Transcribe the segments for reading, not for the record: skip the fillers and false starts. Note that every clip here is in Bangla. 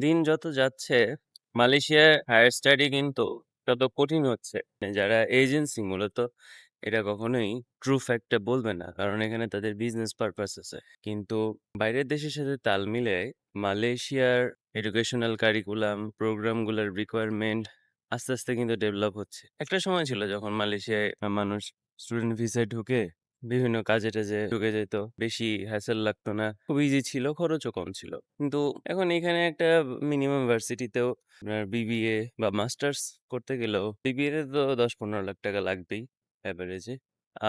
দিন যত যাচ্ছে মালয়েশিয়ায় হায়ার স্টাডি কিন্তু তত কঠিন হচ্ছে। যারা এজেন্সি মূলত এটা কখনোই ট্রু ফ্যাক্টটা বলবে না, কারণ এখানে তাদের বিজনেস পারপাস আছে। কিন্তু বাইরের দেশের সাথে তাল মিলিয়ে মালয়েশিয়ার এডুকেশনাল কারিকুলাম প্রোগ্রামগুলোর রিকোয়ারমেন্ট আস্তে আস্তে কিন্তু ডেভেলপ হচ্ছে। একটা সময় ছিল যখন মালয়েশিয়ায় মানুষ স্টুডেন্ট ভিসায় ঢুকে বিভিন্ন কাজে টাজে ঢুকে যেত, বেশি হ্যাসেল লাগতো না, খুব ইজি ছিল, খরচও কম ছিল। কিন্তু এখন এখানে একটা মিনিমাম ভার্সিটিতেও আপনার বিবিএ বা মাস্টার্স করতে গেলেও বিবিএ তে তো 10-15 লাখ টাকা লাগবেই অ্যাভারেজে,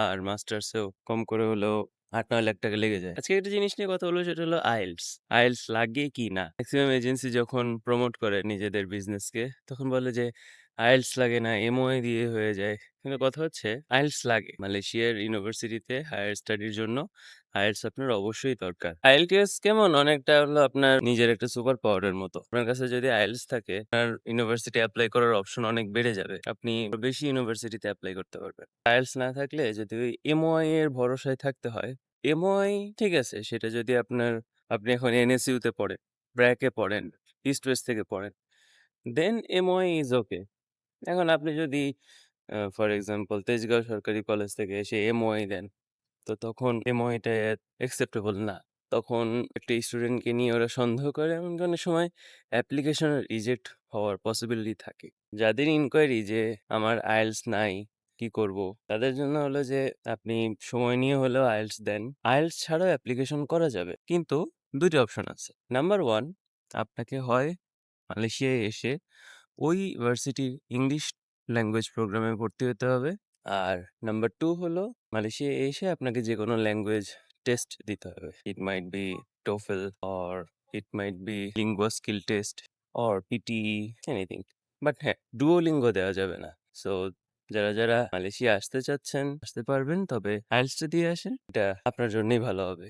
আর মাস্টার্সেও কম করে হলেও 8-9 লাখ টাকা লেগে যায়। আজকে একটা জিনিস নিয়ে কথা হলো, সেটা হলো আইএলটিএস। আইএলটিএস লাগে কি না, ম্যাক্সিমাম এজেন্সি যখন প্রমোট করে নিজেদের বিজনেসকে তখন বলে যে আইএলটিএস লাগে না, এমওআই দিয়ে হয়ে যায়। কিন্তু কথা হচ্ছে আইএলটিএস লাগে। মালয়েশিয়ার ইউনিভার্সিটিতে হায়ার স্টাডির জন্য আইএলটিএস আপনার অবশ্যই দরকার। আইএলটিএস কেমন, অনেকটা হলো আপনার নিজের একটা সুপার পাওয়ারের মতো। আপনার কাছে যদি আইএলটিএস থাকে, আপনার ইউনিভার্সিটি অ্যাপ্লাই করার অপশন অনেক বেড়ে যাবে। আপনি বেশি ইউনিভার্সিটিতে অ্যাপ্লাই করতে পারবেন। আইএলটিএস না থাকলে যদি ওই এমওআই এর ভরসায় থাকতে হয়, এমওআই ঠিক আছে, সেটা যদি আপনি এখন এনএসইউ তে পড়েন, ব্র্যাকে পড়েন, ইস্ট ওয়েস্ট থেকে পড়েন, দেন এমওআই ইজ ওকে। এখন আপনি যদি ফর এক্সাম্পল তেজগাঁও সরকারি কলেজ থেকে এসে এমওআই দেন, তো তখন এমওআইটা অ্যাকসেপ্টেবল না। তখন একটা স্টুডেন্টকে নিয়ে ওরা সন্দেহ করে, এমন অনেক সময় অ্যাপ্লিকেশন রিজেক্ট হওয়ার পসিবিলিটি থাকে। যাদের ইনকোয়ারি যে আমার আইএলটিএস নাই, কি করব, তাদের জন্য হলো যে আপনি সময় নিয়ে হলেও আইএলটিএস দেন। আইএলটিএস ছাড়াও অ্যাপ্লিকেশন করা যাবে, কিন্তু দুইটা অপশন আছে। নাম্বার ওয়ান, আপনাকে হয় মালয়েশিয়ায় এসে ওই ভার্সিটির ইংলিশ ল্যাঙ্গুয়েজ প্রোগ্রামে ভর্তি হতে হবে। আর নাম্বার টু হলো মালয়েশিয়ায় এসে আপনাকে যে কোনো ল্যাঙ্গুয়েজ টেস্ট দিতে হবে। It might be TOEFL, or it might be Linguaskill test, or PTE, anything. But হ্যাঁ, ডুওলিঙ্গো দেওয়া যাবে না। সো যারা যারা মালয়েশিয়া আসতে চাচ্ছেন আসতে পারবেন, তবে আইএলটিএস দিয়ে আসেন, এটা আপনার জন্যই ভালো হবে।